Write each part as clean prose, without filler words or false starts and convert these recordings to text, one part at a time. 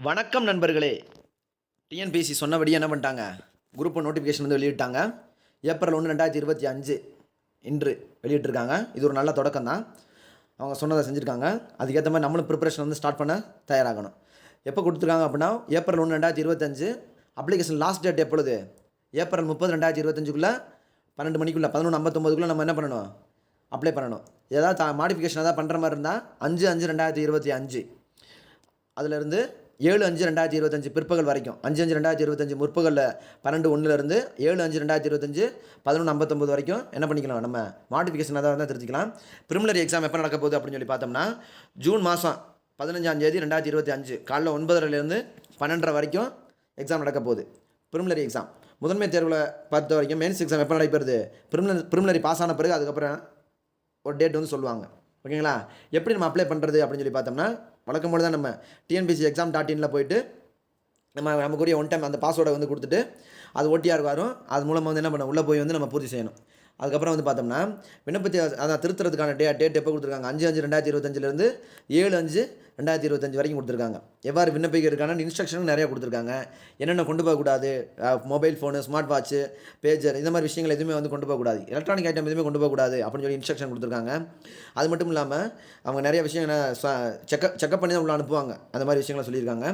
வணக்கம் நண்பர்களே. டிஎன்பிஎஸ்சி சொன்னபடி என்ன பண்ணிட்டாங்க, குரூப் ஒன் நோட்டிஃபிகேஷன் வந்து வெளியிட்டாங்க. ஏப்ரல் 1 2025 இன்று வெளியிட்டிருக்காங்க. இது ஒரு நல்ல தொடக்கம் தான். அவங்க சொன்னதை செஞ்சுருக்காங்க. அதுக்கேற்ற மாதிரி நம்மளும் ப்ரிப்பரேஷன் வந்து ஸ்டார்ட் பண்ண தயாராகணும். எப்போ கொடுத்துருக்காங்க அப்படின்னா, ஏப்ரல் 1 2025 அப்ளிகேஷன் லாஸ்ட் டேட் எப்பொழுது? ஏப்ரல் 30 2025 12 மணிக்குள்ளே 11:59 நம்ம என்ன பண்ணணும், அப்ளை பண்ணணும். ஏதாவது மாடிஃபிகேஷன் ஏதாவது பண்ணுற மாதிரி இருந்தால் 5/5/2025 அதிலிருந்து 7/5/2025 பிற்பகல் வரைக்கும், 5/5/2025 முற்பகலில் 12:01 7/5/2025 11:59 வரைக்கும் என்ன பண்ணிக்கலாம், நம்ம மாடிஃபிகேஷன் ஏதாவது இருந்தால் திருத்திக்கலாம். ப்ரிலிமினரி எக்ஸாம் எப்போ நடக்க போகுது அப்படின்னு சொல்லி பார்த்தோம்னா, ஜூன் மாதம் 15 2025 காலைல 9:30 12:30 வரைக்கும் எக்ஸாம் நடக்க போகுது. ப்ரிலிமினரி எக்ஸாம் முதன்மை தேர்வில் பொறுத்த வரைக்கும் மெயின்ஸ் எக்ஸாம் எப்போ நடைபெறுது, ப்ரிலிமினரி பாஸ் ஆன பிறகு அதுக்கப்புறம் ஒரு டேட் வந்து சொல்லுவாங்க. ஓகேங்களா? எப்படி நம்ம அப்ளை பண்ணுறது அப்படின்னு சொல்லி பார்த்தோம்னா, வழக்கம் போல தான் நம்ம டிஎன்பிஎஸ்சி exam.in போயிட்டு நமக்குரிய ஒன் டைம் அந்த பாஸ்வேர்டை வந்து கொடுத்துட்டு அது ஓடிஆர் வரும். அது மூலமாக வந்து என்ன பண்ண உள்ளே போய் வந்து நம்ம பூர்த்தி செய்யணும். அதுக்கப்புறம் வந்து பார்த்தோம்னா, விண்ணப்பத்தை அதான் திருத்துறதுக்கான டேட் எப்போ கொடுத்துருக்காங்க, 5/5/2025 7/5/2025 வரைக்கும் கொடுத்துருக்காங்க. எவ்வாறு விண்ணப்பிக்கிறதுக்கான இன்ஸ்ட்ரக்ஷனும் நிறையா கொடுத்துருக்காங்க. என்னென்ன கொண்டு போகக்கூடாது, mobile phone, smart watch, pager, இந்த மாதிரி விஷயங்கள் எதுவுமே வந்து கொண்டு போகக்கூடாது, எலக்ட்ரானிக் ஐட்டம் எதுவுமே கொண்டு போகக்கூடாது அப்படின்னு சொல்லி இன்ஸ்ட்ரக்ஷன் கொடுத்துருக்காங்க. அது மட்டும் இல்லாமல் அவங்க நிறைய விஷயங்கள் செக்அப் பண்ணி தான் உள்ள அனுப்புவாங்க. அந்த மாதிரி விஷயங்களை சொல்லியிருக்காங்க.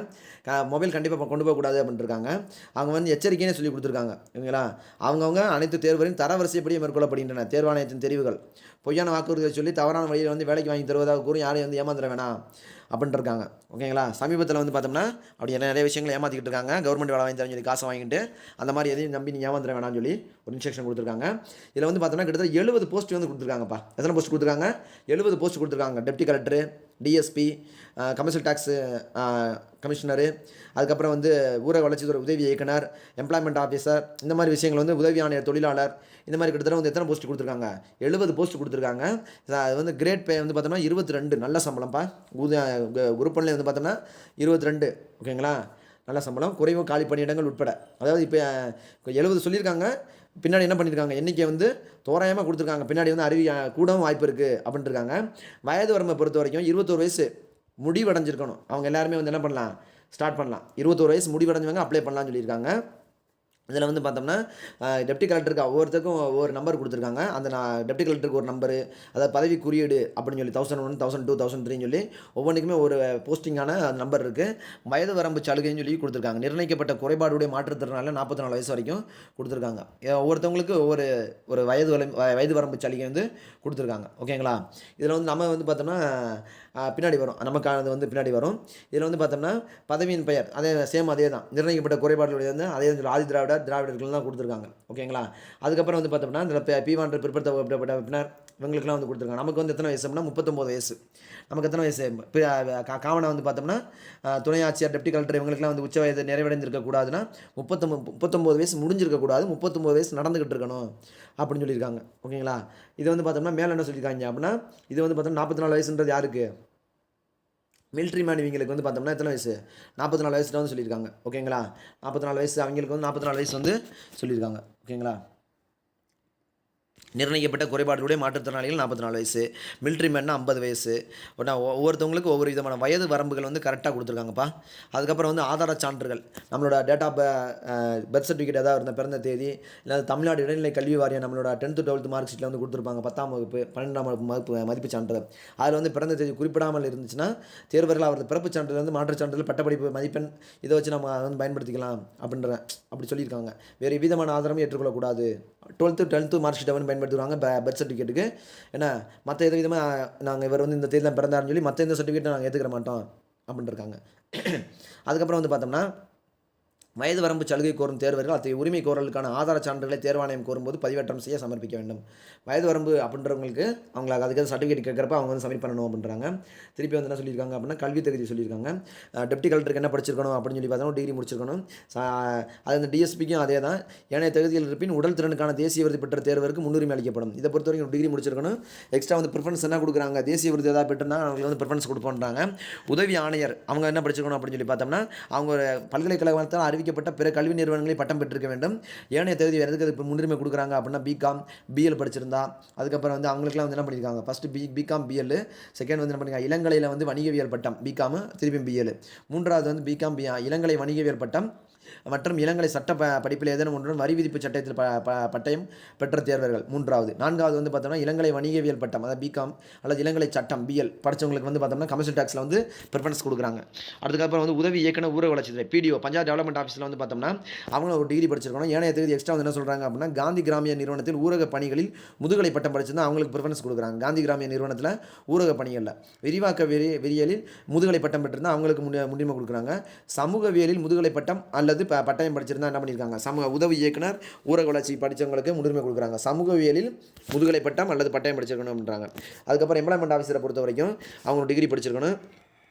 மொபைல் கண்டிப்பாக கொண்டு போகக்கூடாது அப்படின்ட்டு இருக்காங்க. அவங்க வந்து எச்சரிக்கையே சொல்லி கொடுத்துருக்காங்க. ஓகேங்களா? அவங்கவுங்க அனைத்து தேர்வரையும் தரவரிசைப்படியே மேற்கொள்ளப்படுகின்றன. தேர்வாணையத்தின் தெரிவுகள் பொய்யான வாக்குறுதிகளை சொல்லி தவறான வழியில் வந்து வேலைக்கு வாங்கி தருவதாக கூறி யாரையும் வந்து ஏமாந்துட வேணாம் அப்படின்ட்டு இருக்காங்க. ஓகேங்களா? சமீபத்தில் வந்து பார்த்தோம்னா அப்படி நிறைய விஷயங்களை ஏமாற்றிக்கிட்டு இருக்காங்க. கவர்மெண்ட் வேலை வாங்கி தரேன்னு சொல்லி காசை வாங்கிட்டு அந்த மாதிரி எதையும் நம்பி நீ ஏமாந்துட வேணாம்னு சொல்லி ஒரு இன்ஸ்ட்ரக்ஷன் கொடுத்துருக்காங்க. இதில் வந்து பார்த்தோம்னா கிட்டத்தட்ட 70 போஸ்ட் வந்து கொடுத்துருக்காங்கப்பா. எத்தனை போஸ்ட் கொடுத்துருக்காங்க? 70 போஸ்ட் கொடுத்துருக்காங்க. Deputy collector, DSP, commercial tax commissioner, அதுக்கப்புறம் வந்து ஊரக வளர்ச்சித்துறை உதவி இயக்குனர், எம்ப்ளாய்மெண்ட் ஆஃபீஸர், இந்த மாதிரி விஷயங்கள் வந்து உதவி ஆணையர் தொழிலாளர், இந்த மாதிரி கிட்டத்தட்ட வந்து எத்தனை போஸ்ட் கொடுத்துருக்காங்க? 70 போஸ்ட் கொடுத்துருக்காங்க. அது வந்து கிரேட் பே வந்து பார்த்தோம்னா 22 நல்ல சம்பளம்ப்பா. குரூப் ஒன்லேயே வந்து பார்த்தோம்னா 22. ஓகேங்களா? நல்ல சம்பளம், குறைவு காலி பணியிடங்கள் உட்பட. அதாவது இப்போ 70 சொல்லியிருக்காங்க. பின்னாடி என்ன பண்ணியிருக்காங்க, எண்ணிக்கை வந்து தோராயமாக கொடுத்துருக்காங்க. பின்னாடி வந்து கூடவும் வாய்ப்பு இருக்குது அப்படின்ட்டு இருக்காங்க. வயது வரம்பை பொறுத்த வரைக்கும் 21 வயசு முடிவடைஞ்சிருக்கணும். அவங்க எல்லாருமே வந்து என்ன பண்ணலாம், ஸ்டார்ட் பண்ணலாம். 21 வயசு முடிவடைஞ்சவங்க அப்ளை பண்ணலாம்னு சொல்லியிருக்காங்க. இதில் வந்து பார்த்தோம்னா, டெப்டி கலெக்டருக்கு ஒவ்வொருத்தருக்கும் ஒவ்வொரு நம்பர் கொடுத்துருக்காங்க. அந்த டெப்டி கலெக்டருக்கு ஒரு நம்பரு, அதாவது பதவி குறியீடு அப்படின்னு சொல்லி 1001 1002 1003 சொல்லி ஒவ்வொன்றுக்குமே ஒரு போஸ்டிங்கான நம்பர் இருக்குது. வயது வரம்பு சலுகைன்னு சொல்லி கொடுத்துருக்காங்க. நிர்ணயிக்கப்பட்ட குறைபாடுடைய மாற்றுத்திறனால 44 வயசு வரைக்கும் கொடுத்துருக்காங்க. ஒவ்வொருத்தவங்களுக்கு ஒரு வயது வரம்பு சலுகை வந்து கொடுத்துருக்காங்க. ஓகேங்களா? இதில் வந்து நம்ம வந்து பார்த்தோம்னா பின்னாடி வரும், நமக்கானது வந்து பின்னாடி வரும். இதில் வந்து பார்த்தோம்னா பதவியின் பெயர் அதே தான். நிர்ணயிக்கப்பட்ட குறைபாடுடைய வந்து அதே ஆதி திராவிடர்கள் தான் கொடுத்துருக்காங்க. ஓகேங்களா? அதுக்கப்புறம் வந்து பார்த்தோம்னா இந்த பீவான் பிற்படுத்தப்பட்ட பின்னர் இவங்களுக்குலாம் வந்து கொடுத்துருக்காங்க. நமக்கு வந்து எத்தனை வயசு அப்படின்னா 39 வயசு. நமக்கு எத்தனை வயசு காமனாக வந்து பார்த்தோம்னா துணை ஆட்சியர், டெப்டி கலெக்டர் இவங்களுக்குலாம் வந்து உச்ச வயது நிறைவடைந்திருக்கக்கூடாதுன்னா 39 வயசு முடிஞ்சிருக்கக்கூடாது, 39 வயசு நடந்துக்கிட்டு இருக்கணும் அப்படின்னு சொல்லியிருக்காங்க. ஓகேங்களா? இது வந்து பார்த்தோம்னா மேலே என்ன சொல்லியிருக்காங்க அப்படின்னா, இது வந்து பார்த்தோம்னா 44 வயசுன்றது யாருக்கு, மிலிட்ரி மேன் இவங்களுக்கு வந்து பார்த்தோம்னா எத்தனை வயசு, 44 வயசு தான் சொல்லியிருக்காங்க. ஓகேங்களா? 44 வயசு அவங்களுக்கு வந்து 44 வயசு வந்து சொல்லியிருக்காங்க. ஓகேங்களா? நிர்ணயிக்கப்பட்ட குறைபாடுடைய மாற்றுத்திறனாளிகள் 44 வயசு, மிலிட்ரி மேன்னா 50 வயசு. ஒவ்வொருத்தவங்களுக்கு ஒவ்வொரு விதமான வயது வரம்புகள் வந்து கரெக்டாக கொடுத்துருக்காங்கப்பா. அதுக்கப்புறம் வந்து ஆதார சான்றுகள், நம்மளோட டேட் ஆஃப் பர்த் சர்டிஃபிகேட் ஏதாவது இருந்த பிறந்த தேதி, இல்லை தமிழ்நாடு இடைநிலை கல்வி வாரியம் நம்மளோட 10th 12th மார்க் ஷீட்டில் வந்து கொடுத்துருப்பாங்க. 10ஆம் வகுப்பு 12ஆம் வகுப்பு மதிப்பு சான்றிதழ். அதில் வந்து பிறந்த தேதி குறிப்பிடாமல் இருந்துச்சுன்னா தேர்வர்கள் அவரது பிறப்பு சான்றிதழ் வந்து மாற்றுச் சான்றிதழ், பட்டப்படிப்பு மதிப்பெண் இதை வச்சு நம்ம வந்து பயன்படுத்திக்கலாம் அப்படி சொல்லியிருக்காங்க. வேறு விதமான ஆதாரமும் ஏற்றுக்கொள்ளக்கூடாது. 12th மார்க் ஷீட்டை வந்து பயன்படுத்துவாங்க பர்த் சர்டிஃபிகேட்டுக்கு. ஏன்னா மற்ற எது விதமாக நாங்கள் இவர் வந்து இந்த தேதியில் பிறந்தாருன்னு சொல்லி மற்ற எந்த சர்டிஃபிகேட்டை நாங்கள் ஏற்றுக்கிற மாட்டோம் அப்படின்ட்டு இருக்காங்க. அதுக்கப்புறம் வந்து பார்த்தோம்னா, வயது வரம்பு சலுகை கோரும் தேர்வர்கள் அத்தகைய உரிமை கோரலுக்கான ஆதார சான்றுகளை தேர்வாணையம் கோரும்போது பதிவேற்றம் செய்ய சமர்ப்பிக்க வேண்டும். வயது வரம்பு அப்படின்றவங்களுக்கு அவங்களுக்கு அதுக்கு சர்டிஃபிகேட் கேட்குறப்ப அவங்க வந்து சப்மிட் பண்ணணும் அப்படின்றாங்க. திருப்பி வந்து என்ன சொல்லியிருக்காங்க அப்படின்னா, கல்வி தகுதி சொல்லியிருக்காங்க. டெப்டி கலெக்டருக்கு என்ன படிச்சிருக்கணும் அப்படின்னு சொல்லி பார்த்தோம்னா டிகிரி முடிச்சிருக்கணும். அது அந்த டிஎஸ்பிக்கும் அதே தான். ஏனைய தகுதிகள் இருப்பின் உடல் திறனுக்கான தேசிய விருது பெற்ற தேர்வருக்கு முன்னுரிமை அளிக்கப்படும். இதை பொறுத்த வரைக்கும் டிகிரி முடிச்சிருக்கணும். எக்ஸ்ட்ரா வந்து ப்ரிஃபரன்ஸ் என்ன கொடுக்குறாங்க, தேசிய விருது ஏதாவது பெற்றுனா அவங்களுக்கு வந்து ப்ரிஃபரன்ஸ் கொடுப்போன்றாங்க. உதவி ஆணையர் அவங்க என்ன படிச்சிருக்கணும் அப்படின்னு சொல்லி பார்த்தோம்னா, அவங்க ஒரு பல்கலைக்கழகத்தால் அறிவிக்க அறிவிக்கப்பட்ட பிற கல்வி நிறுவனங்களில் பட்டம் பெற்றிருக்க வேண்டும். ஏனைய தகுதி வேறு எதுக்கு இப்போ முன்னுரிமை கொடுக்குறாங்க அப்படின்னா பிகாம் பிஎல் படிச்சிருந்தா, அதுக்கப்புறம் வந்து அவங்களுக்குலாம் வந்து என்ன பண்ணியிருக்காங்க, ஃபஸ்ட்டு பிகாம் பிஎல், செகண்ட் வந்து என்ன பண்ணியிருக்காங்க இளங்கலையில் வந்து வணிகவியல் பட்டம் பிகாம், திருப்பி பிஎல், மூன்றாவது வந்து பிகாம் இளங்கலை வணிகவியல் பட்டம் மற்றும் இளங்கலை சட்ட படிப்பில் ஏதேனும் ஒன்றுடன் வரி விதிப்பு சட்டத்தில் பட்டயம் பெற்ற தேர்வர்கள் மூன்றாவது. நான்காவது வந்து பார்த்தோம்னா இளங்கலை வணிகவியல் பட்டம், அதாவது பிகாம் அல்லது இளங்கலை சட்டம் பிஎல் படித்தவங்களுக்கு வந்து பார்த்தோம்னா கமர்ஷியல் டேக்ஸில் வந்து ப்ரிஃபரன்ஸ் கொடுக்குறாங்க. அதுக்கப்புறம் வந்து உதவி இயக்குனர் ஊரக வளர்ச்சித்துறை பிடிஓ பஞ்சாயத்து டெவலப்மெண்ட் ஆஃபீஸில் வந்து பார்த்தோம்னா அவங்க ஒரு டிகிரி படிச்சிருக்கணும். ஏனைய தகுதி எக்ஸ்ட்ரா வந்து என்ன சொல்கிறாங்க அப்படின்னா காந்தி கிராமிய நிறுவனத்தில் ஊரக பணிகளில் முதுகலை பட்டம் படிச்சிருந்தா அவங்களுக்கு ப்ரிஃபரன்ஸ் கொடுக்குறாங்க. காந்தி கிராமிய நிறுவனத்தில் ஊரக பணிகளில் விரிவாக்க வெறியியலில் முதுகலை பட்டம் பெற்றிருந்தால் அவங்களுக்கு முன்னுரிமை கொடுக்குறாங்க. சமூகவியலில் முதுகலை பட்டம் அல்லது பட்டயம் படிச்சிருந்தா என்ன பண்ணியிருக்காங்க, உதவி இயக்குனர் ஊரக வளர்ச்சி படித்தவங்களுக்கு முன்னுரிமை கொடுக்குறாங்க. சமூகவியலில் முதுகலை பட்டம் அல்லது பட்டயம் படிச்சிருக்கணும் அப்படின்றாங்க. அதுக்கப்புறம் எம்ப்ளாய்மெண்ட் ஆஃபீஸரை பொறுத்த வரைக்கும் அவங்க டிகிரி படிச்சிருக்கணும்.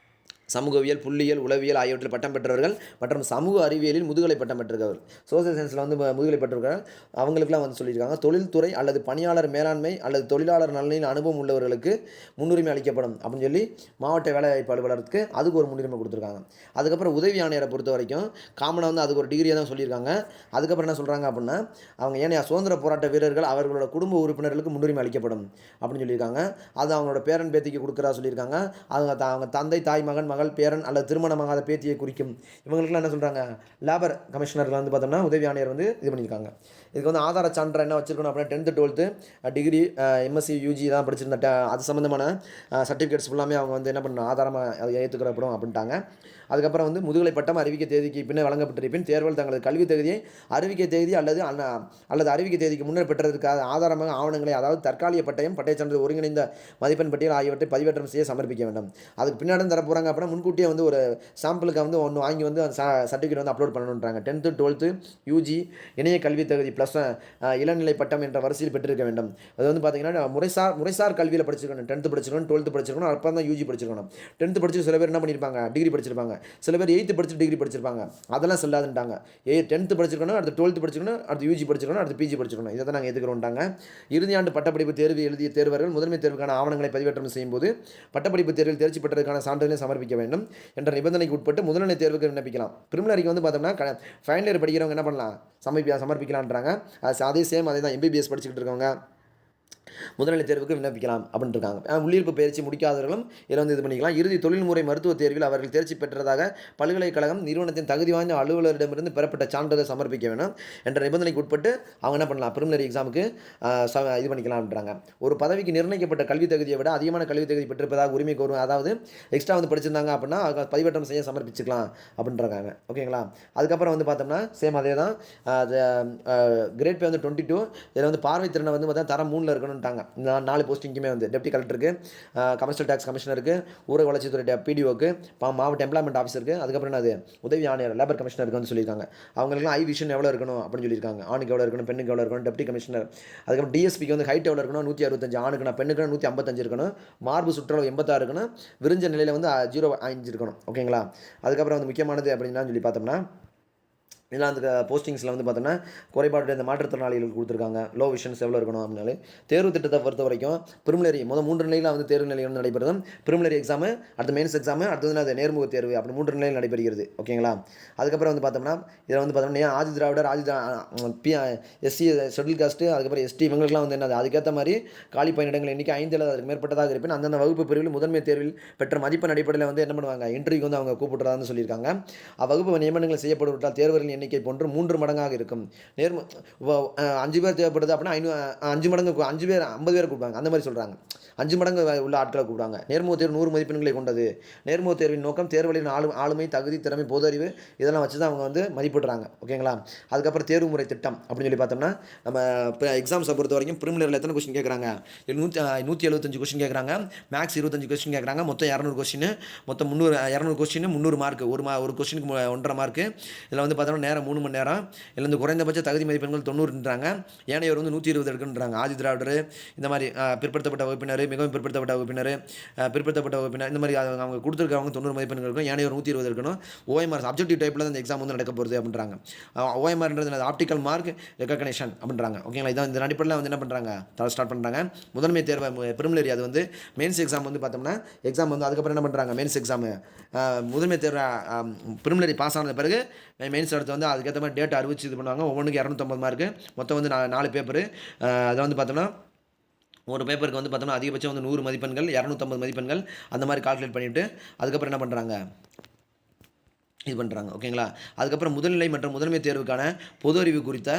சமூகவியல், புள்ளியியல், உளவியல் ஆகியவற்றில் பட்டம் பெற்றவர்கள் மற்றும் சமூக அறிவியலில் முதுகலை பட்டம் பெற்றிருக்கவர். சோசியல் சயின்ஸில் வந்து முதுகலை பெற்றவர்கள் அவங்களுக்குலாம் வந்து சொல்லியிருக்காங்க. தொழில்துறை அல்லது பணியாளர் மேலாண்மை அல்லது தொழிலாளர் நலனில் அனுபவம் உள்ளவர்களுக்கு முன்னுரிமை அளிக்கப்படும் அப்படின்னு சொல்லி மாவட்ட வேலைவாய்ப்பு அலுவலருக்கு அதுக்கு ஒரு முன்னுரிமை கொடுத்துருக்காங்க. அதுக்கப்புறம் உதவி ஆணையரை பொறுத்த வரைக்கும் காமனாக வந்து அதுக்கு ஒரு டிகிரியை தான் சொல்லியிருக்காங்க. அதுக்கப்புறம் என்ன சொல்கிறாங்க அப்படின்னா அவங்க ஏனைய சுதந்திர போராட்ட வீரர்கள் அவர்களோட குடும்ப உறுப்பினர்களுக்கு முன்னுரிமை அளிக்கப்படும் அப்படின்னு சொல்லியிருக்காங்க. அது அவங்களோட பேரன் பேத்திக்கு கொடுக்குறா சொல்லியிருக்காங்க. அவங்க தந்தை, தாய், மகன், மகள், பேரன் அல்லது திருமணமாகாத பேத்தியை குறிக்கும். இவங்களுக்குலாம் என்ன சொல்கிறாங்க, லேபர் கமிஷனரில் வந்து பார்த்தோம்னா உதவி ஆணையர் வந்து இது பண்ணியிருக்காங்க. இதுக்கு வந்து ஆதார சான்று என்ன வச்சுருக்கணும் அப்படின்னா 10th 12th degree, MSc, UG தான் படிச்சிருந்த அது சம்மந்தமான சர்டிஃபிகேட்ஸ் ஃபுல்லாமே அவங்க வந்து என்ன பண்ணணும் ஆதாரமாக அதை ஏற்றுக்கிறப்படும் அப்படின்ட்டாங்க. அதுக்கப்புறம் வந்து முதுகலை பட்டம் அறிவிக்கை தேதிக்கு பின்னர் வழங்கப்பட்டிருப்பின் தேர்வில் தங்களது கல்வி தகுதியை அறிவிக்கை தேதி அல்லது அறிவிக்கை தேதிக்கு முன்னர் பெற்றதற்காக ஆதாரமாக ஆவணங்களை, அதாவது தற்காலிக பட்டயம், பட்டய சான்று, ஒருங்கிணைந்த மதிப்பெண் பட்டியல் ஆகியவற்றை பதிவேற்றம் செய்ய சமர்ப்பிக்க வேண்டும். அதுக்கு பின்னாடி தர போகிறாங்க அப்படின்னா முன்கூட்டியே வந்து ஒரு சாம்பிளுக்கு வந்து ஒன்று வாங்கி வந்து அந்த சர்டிஃபிகேட் வந்து அப்லோட் பண்ணணுன்றாங்க. 10th 12th யூஜி இணைய கல்வி தகுதி ப்ளஸ் இளநிலை பட்டம் என்ற வரிசையில் பெற்றிருக்க வேண்டும். அது வந்து பார்த்தீங்கன்னா முறைசார் கல்வியில் படிச்சிருக்கணும். 10th படிச்சிருக்கணும், 12th படிச்சிருக்கணும், அப்புறம் தான் யூஜி படிச்சிருக்கணும். 10th படிச்சு சில பேர் என்ன பண்ணியிருப்பாங்க, டிகிரி படிச்சிருப்பாங்க. சில பேர் 8th படிச்சு டிகிரி படிச்சிருப்பாங்க. அதெல்லாம் செல்லாதுன்ட்டாங்க. 10th படிச்சிருக்கணும், அடுத்து 12th படிச்சிருக்கணும், அடுத்து யூஜி படிச்சிருக்கணும், அடுத்து பிஜி படிச்சிருக்கணும். இதை தான் நாங்கள் எதுக்குறோம்ட்டாங்க. இறுதியாண்டு பட்டப்படிப்பு தேர்வு எழுதிய தேர்வர்கள் முதன்மை தேர்வுக்கான ஆவணங்களை பதிவேற்றம் செய்யும்போது பட்டப்படிப்பு தேர்வில் தேர்ச்சி பெற்றதற்கான சான்றிதழை சமர்ப்பிக்க வேண்டும் என்ற நிபந்தனைக்கு உட்பட்டு முதல்நிலை தேர்வுக்கு விண்ணப்பிக்கலாம். பிரிமினரிக்கு வந்து பார்த்தோம்னா ஃபைனல் இயர் படிக்கிறவங்க என்ன பண்ணலாம், சமர்ப்பிக்கலான்றாங்க. அதே சேம் அதே தான் எம்பிபிஎஸ் படிச்சுக்கிட்டு இருக்கவங்க முதல்நிலை தேர்வுக்கு விண்ணப்பிக்கலாம் அப்படின்னு இருக்காங்க. உள்ளிருப்பு பயிற்சி முடிக்காதவர்களும் இதில் வந்து இது பண்ணிக்கலாம். இறுதி தொழில்முறை மருத்துவ தேர்வில் அவர்கள் தேர்ச்சி பெற்றதாக பல்கலைக்கழகம் நிறுவனத்தின் தகுதி வாய்ந்த அலுவலரிடமிருந்து பெறப்பட்ட சான்றிதழை சமர்ப்பிக்க வேண்டும் என்ற நிபந்தனைக்கு உட்பட்டு அவங்க என்ன பண்ணலாம், பிரிமினரி எக்ஸாமுக்கு இது பண்ணிக்கலாம்ன்றாங்க. ஒரு பதவிக்கு நிர்ணயிக்கப்பட்ட கல்வி தகுதியை விட அதிகமான கல்வி தகுதி பெற்றிருப்பதாக உரிமை கோரும், அதாவது எக்ஸ்ட்ரா வந்து படிச்சிருந்தாங்க அப்படின்னா பதிவேற்றம் செய்ய சமர்ப்பிச்சுக்கலாம் அப்படின்றாங்க. ஓகேங்களா. அதுக்கப்புறம் வந்து பார்த்தோம்னா சேம் அதே தான். கிரேட் பே வந்து 22. இதில் வந்து பார்வை திறனை வந்து பார்த்தா தரம் 3 இருக்கணும். இந்த 4 போஸ்டிங்குமே வந்து டெப்டி கலெக்டருக்கு, கமர்ஷியல் டேக்ஸ் கமிஷனருக்கு, ஊரக வளர்ச்சித்துறை பிடிஓக்கு, மாவட்ட எம்ப்ளாய்மெண்ட் ஆஃபீஸருக்கு, அதுக்கப்புறம் என்னது உதவி ஆணையர் லேபர் கமிஷனருக்கு வந்து சொல்லியிருக்காங்க. அவங்களுக்குலாம் ஐ விஷன் எவ்வளோ இருக்கணும் அப்படின்னு சொல்லியிருக்காங்க. ஆணுக்கு எவ்வளோ இருக்கணும், பெண்ணுக்கு எவ்வளோ இருக்கணும், டெப்டி கமிஷனர். அதுக்கப்புறம் டிஎஸ்பிக்கு வந்து ஹைட் எவ்வளோ இருக்கணும், 165 ஆணுக்குனா, பெண்ணுக்கு 155 இருக்கணும், மார்பு சுற்றளவு 86 இருக்கணும், விரிஞ்ச நிலையில் வந்து 0.5 இருக்கணும். ஓகேங்களா. அதுக்கப்புறம் வந்து முக்கியமானது அப்படின்னா சொல்லி பார்த்தோம்னா இதெல்லாம் அந்த போஸ்டிங்ஸில் வந்து பார்த்தோம்னா குறைபாடு இந்த மாற்றுத்திறனாளிகள் கொடுத்துருக்காங்க. லோ விஷன்ஸ் எவ்வளோ இருக்கணும் அப்படின்னாலே தேர்வு திட்டத்தை பொறுத்த வரைக்கும் பிரிமினரி 3 நிலையில் வந்து தேர்வு நிலை வந்து நடைபெறும். பிரிமினரி எக்ஸாமு, அடுத்து மெயின்ஸ் எக்ஸாமு, அடுத்தது அது நேர்முக தேர்வு, அப்படி 3 நிலையில் நடைபெறுகிறது. ஓகேங்களா. அதுக்கப்புறம் வந்து பார்த்தோம்னா இதில் வந்து பார்த்தோம்னா Adi Dravidar, SC, schedule cost, அதுக்கப்புறம் எஸ்டி இவங்களுக்குலாம் வந்து என்னது அதுக்கேற்ற மாதிரி காலி பணியிடங்கள் எண்ணிக்கை 5 அல்லது அதுக்கு மேற்பட்டதாக இருப்பேன் அந்தந்த வகுப்பு பிரிவில் முதன்மை தேர்வில் பெற்ற மதிப்பெண் அடிப்படையில் வந்து என்ன பண்ணுவாங்க, இன்டர்வியூக்கு வந்து அவங்க கூப்பிட்டுறதான்னு சொல்லியிருக்காங்க. வகுப்பு நியமனங்கள் செய்யப்பட்டுவிட்டால் தேர்வரின் எண்ணிக்கை போன்று 3 மடங்காக இருக்கும். 5 பேர் தேவைப்படுது அப்படின்னா 5 மடங்கு 5 பேர் 50 பேர் கூப்பிடுவாங்க. அந்த மாதிரி சொல்கிறாங்க. 5 மடங்கு உள்ள ஆட்களை கூப்பிடுவாங்க. நேர்முக தேர்வு 100 மதிப்பெண்களை கொண்டது. நேர்முக தேர்வின் நோக்கம் தேர்வலின் ஆளுமை, தகுதி, திறமை, பொது அறிவு இதெல்லாம் வச்சு தான் அவங்க வந்து மதிப்பிடுறாங்க. ஓகேங்களா. அதுக்கப்புறம் தேர்வு முறை திட்டம் அப்படின்னு சொல்லி பார்த்தோம்னா நம்ம இப்போ எக்ஸாம்ஸை பொறுத்த வரைக்கும் பிரிமினரியில் எத்தனை கொஸ்டின் கேட்குறாங்க, 175 கொஸ்டின் கேட்குறாங்க. மேக்ஸ் 25 கொஸ்டின் கேட்குறாங்க. மொத்தம் 200 கொஸ்டின், மொத்தம் 200 கொஸ்டின் 300 மார்க். ஒரு கொஸ்டினுக்கு 1.5 மார்க்கு. இதில் வந்து பார்த்தோம்னா நேரம் 3 மணி நேரம். இதில் வந்து குறைந்தபட்ச தகுதி மதிப்பெண்கள் 90ன்றாங்க. ஏனையோர் வந்து 120 எடுக்குன்றாங்க. ஆதி திராவிடர், இந்த மாதிரி பிற்படுத்தப்பட்ட வகுப்பினர், மிகவும் பிற்படுத்தப்பட்ட வகுப்பினர், இந்த மாதிரி அவங்க கொடுத்துருக்கவங்க 90 மதிப்பெண்கள் இருக்கும். ஏனையோர் 120 இருக்கணும். ஓஎம்ஆர் அப்ஜெக்டிவ் டைப்பில் தான் இந்த எக்ஸாம் வந்து நடக்க போகிறது அப்படின்றாங்க. ஓஎம்ஆர்ன்றது ஆப்டிக்கல் மார்க் ரெகக்னேஷன் அப்படின்றாங்க. ஓகேங்களா. இதான் இந்த அடிப்படையில் வந்து என்ன பண்ணுறாங்க, ஸ்டார்ட் பண்ணுறாங்க. முதன்மை தேர்வு பிரிமினரி, அது வந்து மெயின்ஸ் எக்ஸாம் வந்து பார்த்தோம்னா எக்ஸாம் வந்து அதுக்கப்புறம் என்ன பண்ணுறாங்க, மெயின்ஸ் எக்ஸாமு முதன்மை தேர்வு பிரிமினரி பாஸ் ஆனது பிறகு மெயின்ஸ் அடுத்து வந்து அதுக்கேற்ற மாதிரி டேட் அறிவிச்சு இது பண்ணுவாங்க. ஒவ்வொன்றுக்கு 250 மார்க்கு. மொத்தம் வந்து 4 பேப்பரு. அதை வந்து பார்த்தோம்னா ஒரு பேப்பருக்கு வந்து பார்த்தோம்னா அதிகபட்சம் வந்து 100 மதிப்பெண்கள், 250 மதிப்பெண்கள் அந்த மாதிரி கால்குலேட் பண்ணிவிட்டு அதுக்கப்புறம் என்ன பண்ணுறாங்க, இது பண்ணுறாங்க. ஓகேங்களா? அதுக்கப்புறம் முதுநிலை மற்றும் முதன்மை தேர்வுக்கான பொது அறிவு குறித்த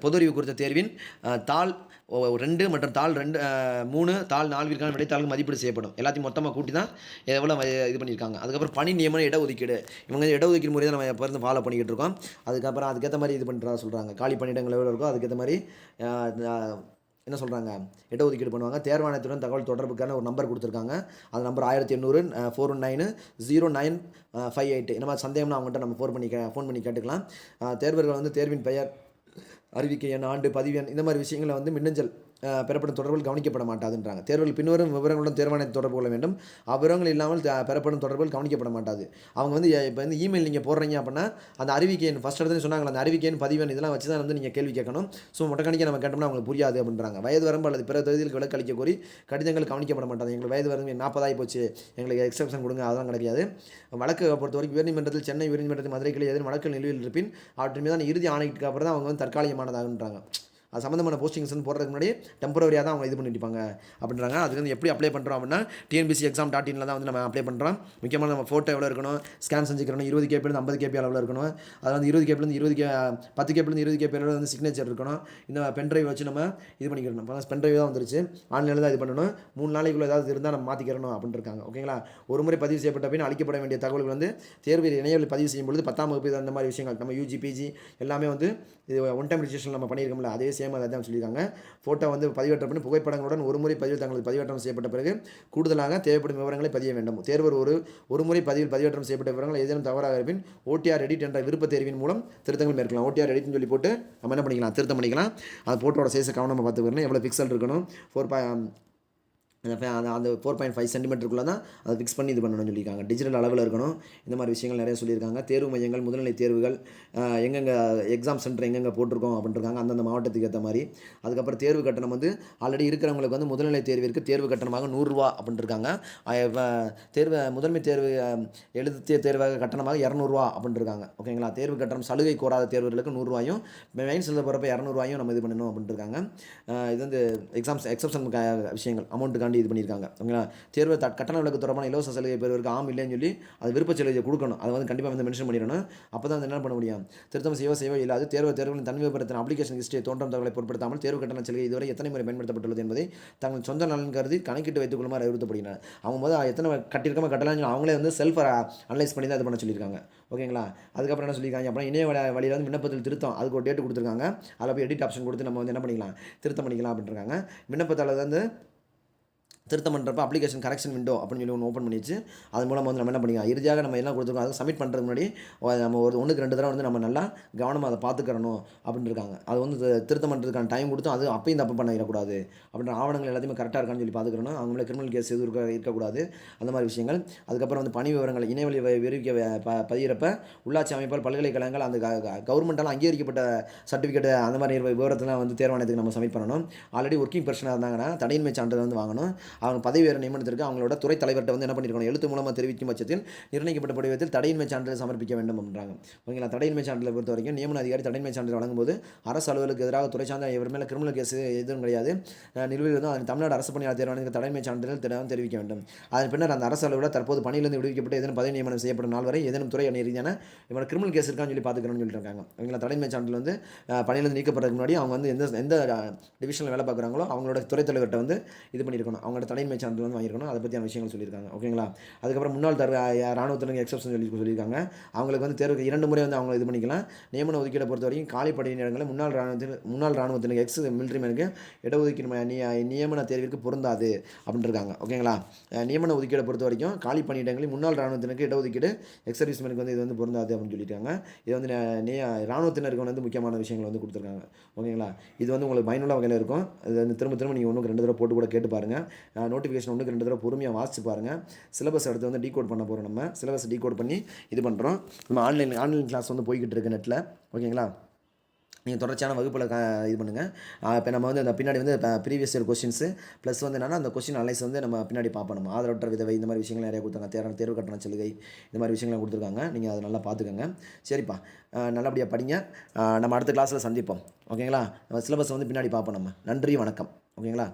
பொது அறிவு குறித்த தேர்வின் தாள் 2 மற்றும் தாள் 2 3 தாள் 4விற்கான விடைத்தாள்கள் மதிப்பீடு செய்யப்படும். எல்லாத்தையும் மொத்தமாக கூட்டி தான் எவ்வளோ இது பண்ணியிருக்காங்க. அதுக்கப்புறம் பணி நியமன இடஒதுக்கீடு. இவங்க இடஒதுக்கீடு முறையை நம்ம இப்போ இருந்து ஃபாலோ பண்ணிக்கிட்டு இருக்கோம். அதுக்கப்புறம் அதுக்கேற்ற மாதிரி இது பண்ணுறதா சொல்கிறாங்க. காலி பணியிடங்கள் எவ்வளோ இருக்கோ அதுக்கேற்ற மாதிரி என்ன சொல்கிறாங்க, இடஒதுக்கீடு பண்ணுவாங்க. தேர்வாணையத்துடன் தகவல் தொடர்புக்கான ஒரு நம்பர் கொடுத்துருக்காங்க. அந்த நம்பர் 1800 419 0958. இந்த மாதிரி சந்தேகம்னா அவங்ககிட்ட நம்ம ஃபோன் பண்ணி கேட்டுக்கலாம். தேர்வர்கள் வந்து தேர்வின் பெயர், அறிவிக்கை எண், ஆண்டு, பதிவு எண் இந்த மாதிரி விஷயங்களை வந்து மின்னஞ்சல் பெறப்படும் தொடர்புகள் கவனிக்கப்பட மாட்டாதுன்றாங்க. தேர்வுகள் பின்வரும் விவரங்களுடன் தேர்வாணையத்தை தொடர்பு கொள்ள வேண்டும். அவ்விவரங்கள் இல்லாமல் பெறப்படும் தொடர்புகள் கவனிக்கப்பட மாட்டாது. அவங்க வந்து இப்போ வந்து இமெயில் நீங்கள் போடுறீங்க அப்படின்னா அந்த அறிவிக்கை எண் ஃபஸ்ட் இடத்துல சொன்னாங்களா, அந்த அறிவிக்கை எண், பதிவு எண் இதெல்லாம் வச்சு தான் வந்து நீங்கள் கேள்வி கேட்கணும். ஸோ மொட்டக்கணிக்க நம்ம கேட்டோம்னா அவங்களுக்கு புரியாது அப்படின்றாங்க. வயது வரம்பு அல்லது பிற தொகுதிகளுக்கு விலக்களிக்க கோரி கடிதங்கள் கவனிக்கப்பட மாட்டாது. எங்களுக்கு வயது வரம்பு 40 ஆகி போச்சு, எங்களுக்கு எக்ஸப்ஷன் கொடுங்க, அதெல்லாம் கிடையாது. வழக்கு பொறுத்த வரைக்கும் உயர்நீதிமன்றத்தில் சென்னை உயர்நீதிமன்றத்தில் மதுரை கிளை எதிரும் வழக்கு நிலுவையில் இருப்பின் அவற்றின் மீதான இறுதி ஆணைக்கு அப்புறம் தான் அவங்க வந்து தற்காலிகமானதாகன்றாங்க. அது சம்மந்தமான போஸ்டிங்ஸ்னு போடுறதுக்கு முன்னாடி டெம்பரரியாக தான் அவங்க இது பண்ணியிருப்பாங்க அப்படின்றாங்க. அதுக்கு வந்து எப்படி அப்ளை பண்ணுறோம் அப்படின்னா tnbc.exam.in தான் வந்து நம்ம அப்ளை பண்ணுறோம். முக்கியமாக நம்ம ஃபோட்டோ எவ்வளோ இருக்கணும், ஸ்கேன் செஞ்சுக்கிறணும், 20 கேபிலேருந்து 50 கேபி அளவில் இருக்கணும். அது வந்து 20 கேபிலேருந்து 10 கேபிலேருந்து 20 கேபி அளவில் வந்து சிக்னேச்சர் இருக்கணும். இந்த பென்ட்ரைவ் வச்சு நம்ம இது பண்ணிக்கிறணும். இப்போ பென்ட்ரைவ் தான் வந்துருச்சு, ஆன்லைனில் தான் இது பண்ணணும். 3 நாளைக்குள்ளே ஏதாவது இருந்தால் நம்ம மாற்றிக்கிறணும் அப்படின்னு இருக்காங்க. ஓகேங்களா? ஒரு முறை பதிவு செய்யப்பட்ட பின் அளிக்கப்பட வேண்டிய தகவல்கள் வந்து தேர்வில் இணையவில் பதிவு செய்யும் பொழுது 10ஆம் வகுப்பு அந்த மாதிரி விஷயங்கள் நம்ம யூஜி பிஜி எல்லாமே வந்து இது ஒன் டைம் ரிஜிஸ்ட்ரேஷன் நம்ம பண்ணியிருக்கோம்ல, அதே சேம் அதை தான் சொல்லியிருக்காங்க. ஃபோட்டோ வந்து பதிவேற்றம் பண்ணி புகைப்படங்களுடன் ஒரு முறை பதிவில் தங்களுக்கு பதிவேற்றம் செய்யப்பட்ட பிறகு கூடுதலாக தேவைப்படும் விவரங்களை பதிய வேண்டும். தேர்வர் ஒரு முறை பதிவேற்றம் செய்யப்பட்ட விவரங்கள் ஏதேனும் தவறாக இருப்பின் ஓடிஆர் எடிட் என்ற விருப்ப தேர்வின் மூலம் திருத்தங்கள் மேற்கலாம். ஓடிஆர் எடிட்னு சொல்லி போட்டு நம்ம என்ன பண்ணிக்கலாம், திருத்தம் பண்ணிக்கலாம். அந்த ஃபோட்டோட சைஸை கவனமாக பார்த்துக்கணும், எவ்வளோ பிக்சல் இருக்கணும், அந்த 4.5 சென்டிமீட்டருக்குள்ளே தான் அதை ஃபிக்ஸ் பண்ணி இது பண்ணணும்னு சொல்லியிருக்காங்க. டிஜிட்டல் அளவில் இருக்கணும். இந்த மாதிரி விஷயங்கள் நிறைய சொல்லியிருக்காங்க. தேர்வு மையங்கள், முதுநிலை தேர்வுகள் எங்கெங்கே எக்ஸாம் சென்டர் எங்கெங்கே போட்டிருக்கோம் அப்படின்றாங்க, அந்தந்த மாவட்டத்துக்கு ஏற்ற மாதிரி. அதுக்கப்புறம் தேர்வு கட்டணம் வந்து ஆல்ரெடி இருக்கிறவங்களுக்கு வந்து முதல்நிலை தேர்விற்கு தேர்வு கட்டணமாக 100 ரூபா அப்படின்ட்டுருக்காங்க. முதன்மை தேர்வு எழுத்திய தேர்வாக கட்டணமாக 200 ரூபா அப்படின்ட்டுருக்காங்க. ஓகேங்களா? தேர்வு கட்டணம் சலுகை கோராத தேர்வர்களுக்கு 100 ரூபாயும், மெயின்ஸ் எழுத போகிறப்ப 200 ரூபாயும் நம்ம இது பண்ணணும் அப்படின்ட்டுருக்காங்க. இது வந்து எக்ஸப்ஷன் விஷயங்கள் அமௌண்ட்டுக்காக இது பண்ணியிருக்காங்க. ஓகேங்களா? தேர்வு கட்டண விலக்கு தொடர்பான இலவச சலுகை பெறுவதற்கு இல்லைன்னு சொல்லி அது விருப்ப சலுகை கொடுக்கணும். அதை வந்து கண்டிப்பாக வந்து மென்ஷன் பண்ணிடணும். அப்போ தான் வந்து என்ன பண்ண முடியும், திருத்தம் செய்யவோ இல்லாது தேர்வுகளின் தன்மை பெறுத்தின அப்ளிகேஷன் ஹிஸ்டரியை தோன்றும் தகவலை பொருட்படுத்தாமல் தேர்வு கட்டண சலுகை இதுவரை எத்தனை முறை பயன்படுத்தப்பட்டுள்ளது என்பதை தங்கள் சொந்த நலன் கருதி கணக்கிட்டு வைத்துக் கொள்ளுமாறு அறிவுறுத்தப்படுகிறார். அவங்க போது எத்தனை கட்டியிருக்காம கட்டலாம் அவங்களே வந்து செல்ஃப் அனலைஸ் பண்ணி தான் இது பண்ண சொல்லியிருக்காங்க. ஓகேங்களா? அதுக்கப்புறம் என்ன சொல்லியிருக்காங்க, அப்புறம் இணைய வழியில் வந்து விண்ணப்பத்தில் திருத்தம் அதுக்கு ஒரு டேட்டு கொடுத்துருக்காங்க. அதில் போய் எடிட் ஆப்ஷன் கொடுத்து நம்ம வந்து என்ன பண்ணிக்கலாம், திருத்தம் பண்ணிக்கலாம் அப்படின்றாங்க. விண்ணப்பத்தால் வந்து திருத்தம் பண்ணுறப்ப அப்ளிகேஷன் கரெக்ஷன் விண்டோ அப்படின்னு சொல்லி ஒன்று ஓப்பன் பண்ணிச்சு. அது மூலம் வந்து நம்ம என்ன பண்ணிக்கலாம், இறுதியாக நம்ம என்ன கொடுத்துருக்கோம் அதை சப்மிட் பண்ணுறதுக்கு முன்னாடி நம்ம ஒரு 1-2 தடவை வந்து நம்ம நல்லா கவனமாக அதை பார்த்துக்கிறணும் அப்படின்னு இருக்காங்க. அது வந்து திருத்தம் பண்ணுறதுக்கான டைம் கொடுத்து அது அப்பையும் தப்பு பண்ணிடக்கூடாது அப்படின்ற ஆவணங்கள் எல்லாத்தையுமே கரெக்டாக இருக்கான்னு சொல்லி பார்த்துக்கிறணும். அவங்க மேலே கிரிமினல் கேஸ் எதுவும் இருக்கக்கூடாது, அந்த மாதிரி விஷயங்கள். அதுக்கப்புறம் வந்து பணி விவரங்கள் இணையவழி விரிவிக்க பதிகிறப்ப உள்ளாட்சி அமைப்பால் பல்கலைக்கழகங்கள் அந்த கவர்மெண்ட்டால் அங்கீகரிக்கப்பட்ட சர்டிஃபிகேட் அந்த மாதிரி விவரத்தெல்லாம் வந்து தேர்வாணையத்துக்கு நம்ம சப்மிட் பண்ணணும். ஆல்ரெடி ஒர்க்கிங் பர்சனாக இருந்தாங்கன்னா தடையின்மை சான்றிதழ் வந்து வாங்கணும். அவங்க பதவி உயர்வு நியமனத்திற்கு அவங்களோட துறை தலைவர்கிட்ட வந்து என்ன பண்ணியிருக்கணும், எழுத்து மூலமாக தெரிவிக்கும் பட்சத்தில் நிர்ணயிக்கப்பட்ட படிவத்தில் தடையின்மை சான்றிதழ் சமர்ப்பிக்க வேண்டும் அப்படின்றாங்க. ஓகேங்களா? தடையின்மை சான்றிதழை பொறுத்த வரைக்கும் நியமன அதிகாரி தடையின்மை சான்றிதழ் வழங்கும்போது அரசு அலுவலுக்கு எதிராக துறை சார்ந்த இவர் மேலே கிரிமினல் கேஸ் எதுவும் கிடையாது, நிலுவையில் வந்து அந்த தமிழ்நாடு அரசு பணியாளர் தேர்வாணையத்துக்கு தடையின்மை சான்றிதழ் தெரிவிக்க வேண்டும். அதன் பின்னர் அந்த அரசு அலுவலர் தற்போது பணியிலிருந்து விடுவிக்கப்பட்டு ஏதேனும் பதவி நியமனம் செய்யப்படும் நாள் வரை ஏதேனும் துறை ரீதியான இவங்க கிரிமினல் கேஸ் இருக்கான்னு சொல்லி பார்த்துக்கணும்னு சொல்லியிருக்காங்க. ஓகேங்களா? தடையின்மை சான்றிதழ் வந்து பணியிலிருந்து நீக்கப்படுறதுக்கு முன்னாடி அவங்க வந்து எந்த டிவிஷனில் வேலை பார்க்குறாங்களோ அவங்களோட துறை தலைவர்கிட்ட வந்து இது பண்ணியிருக்கணும், அவங்களோட தடையின்மை சான்றிதழ் வந்து வாங்கியிருக்கணும். அதை பற்றியான விஷயங்கள் சொல்லியிருக்காங்க. ஓகேங்களா? அதுக்கப்புறம் முன்னாள் ராணுவத்தினருக்கு எக்ஸப்ஷன் சொல்லியிருக்காங்க. அவங்களுக்கு வந்து தேர்வுக்கு 2 முறை வந்து அவங்க இது பண்ணிக்கலாம். நியமன ஒதுக்கீடை பொறுத்த வரைக்கும் காலி பணியிடங்களில் முன்னாள் ராணுவத்தினருக்கு எக்ஸ் மிலிட்ரிமேனுக்கு இடஒதுக்கீடு நியமன தேர்விற்கு பொருந்தாது அப்படின்ட்டுருக்காங்க. ஓகேங்களா? நியமன ஒதுக்கீடை பொறுத்த வரைக்கும் காலி பணியிடங்களில் முன்னாள் ராணுவத்தினருக்கு இடஒதுக்கீடு எக்ஸ் சர்வீஸ்மேனுக்கு வந்து இது வந்து பொருந்தாது அப்படின்னு சொல்லியிருக்காங்க. இது வந்து ராணுவத்தினருக்கு வந்து முக்கியமான விஷயங்கள் வந்து கொடுத்துருக்காங்க. ஓகேங்களா? இது வந்து உங்களுக்கு பயனுள்ள வகையில் இருக்கும். இது வந்து திரும்ப நீங்கள் 1-2 தடவை போட்டு கூட கேட்டு பாருங்கள். நோட்டிஃபிகேஷன் 1-2 தடவை பொறுமையாக வாசிச்சு பாருங்கள். சிலபஸ் அடுத்து வந்து டீகோட் பண்ண போகிறோம். நம்ம சிலபஸ் டீகோட் பண்ணி இது பண்ணுறோம். நம்ம ஆன்லைன் கிளாஸ் வந்து போய்கிட்டு இருக்கு நெட்டில். ஓகேங்களா? நீங்கள் தொடர்ச்சியான வகுப்பில் இது பண்ணுங்கள். இப்போ நம்ம வந்து அந்த பின்னாடி வந்து ப்ரீவியஸ் இயர் கொஸ்டின்ஸு ப்ளஸ் வந்து என்னன்னா அந்த கொஸ்டின் அனலைஸ் வந்து நம்ம பின்னாடி பார்ப்போம். நம்ம ஆதரவற்ற விதவை இந்த மாதிரி விஷயங்கள் நிறையா கொடுத்தாங்க. தேர்வு கட்டண சலுகை இந்த மாதிரி விஷயங்கள்லாம் கொடுத்துருக்காங்க. நீங்கள் அதை நல்லா பார்த்துக்கங்க. சரிப்பா, நல்லபடியாக படிங்க. நம்ம அடுத்த கிளாஸில் சந்திப்போம். ஓகேங்களா? நம்ம சிலபஸ் வந்து பின்னாடி பார்ப்போம் நம்ம. நன்றி, வணக்கம். ஓகேங்களா?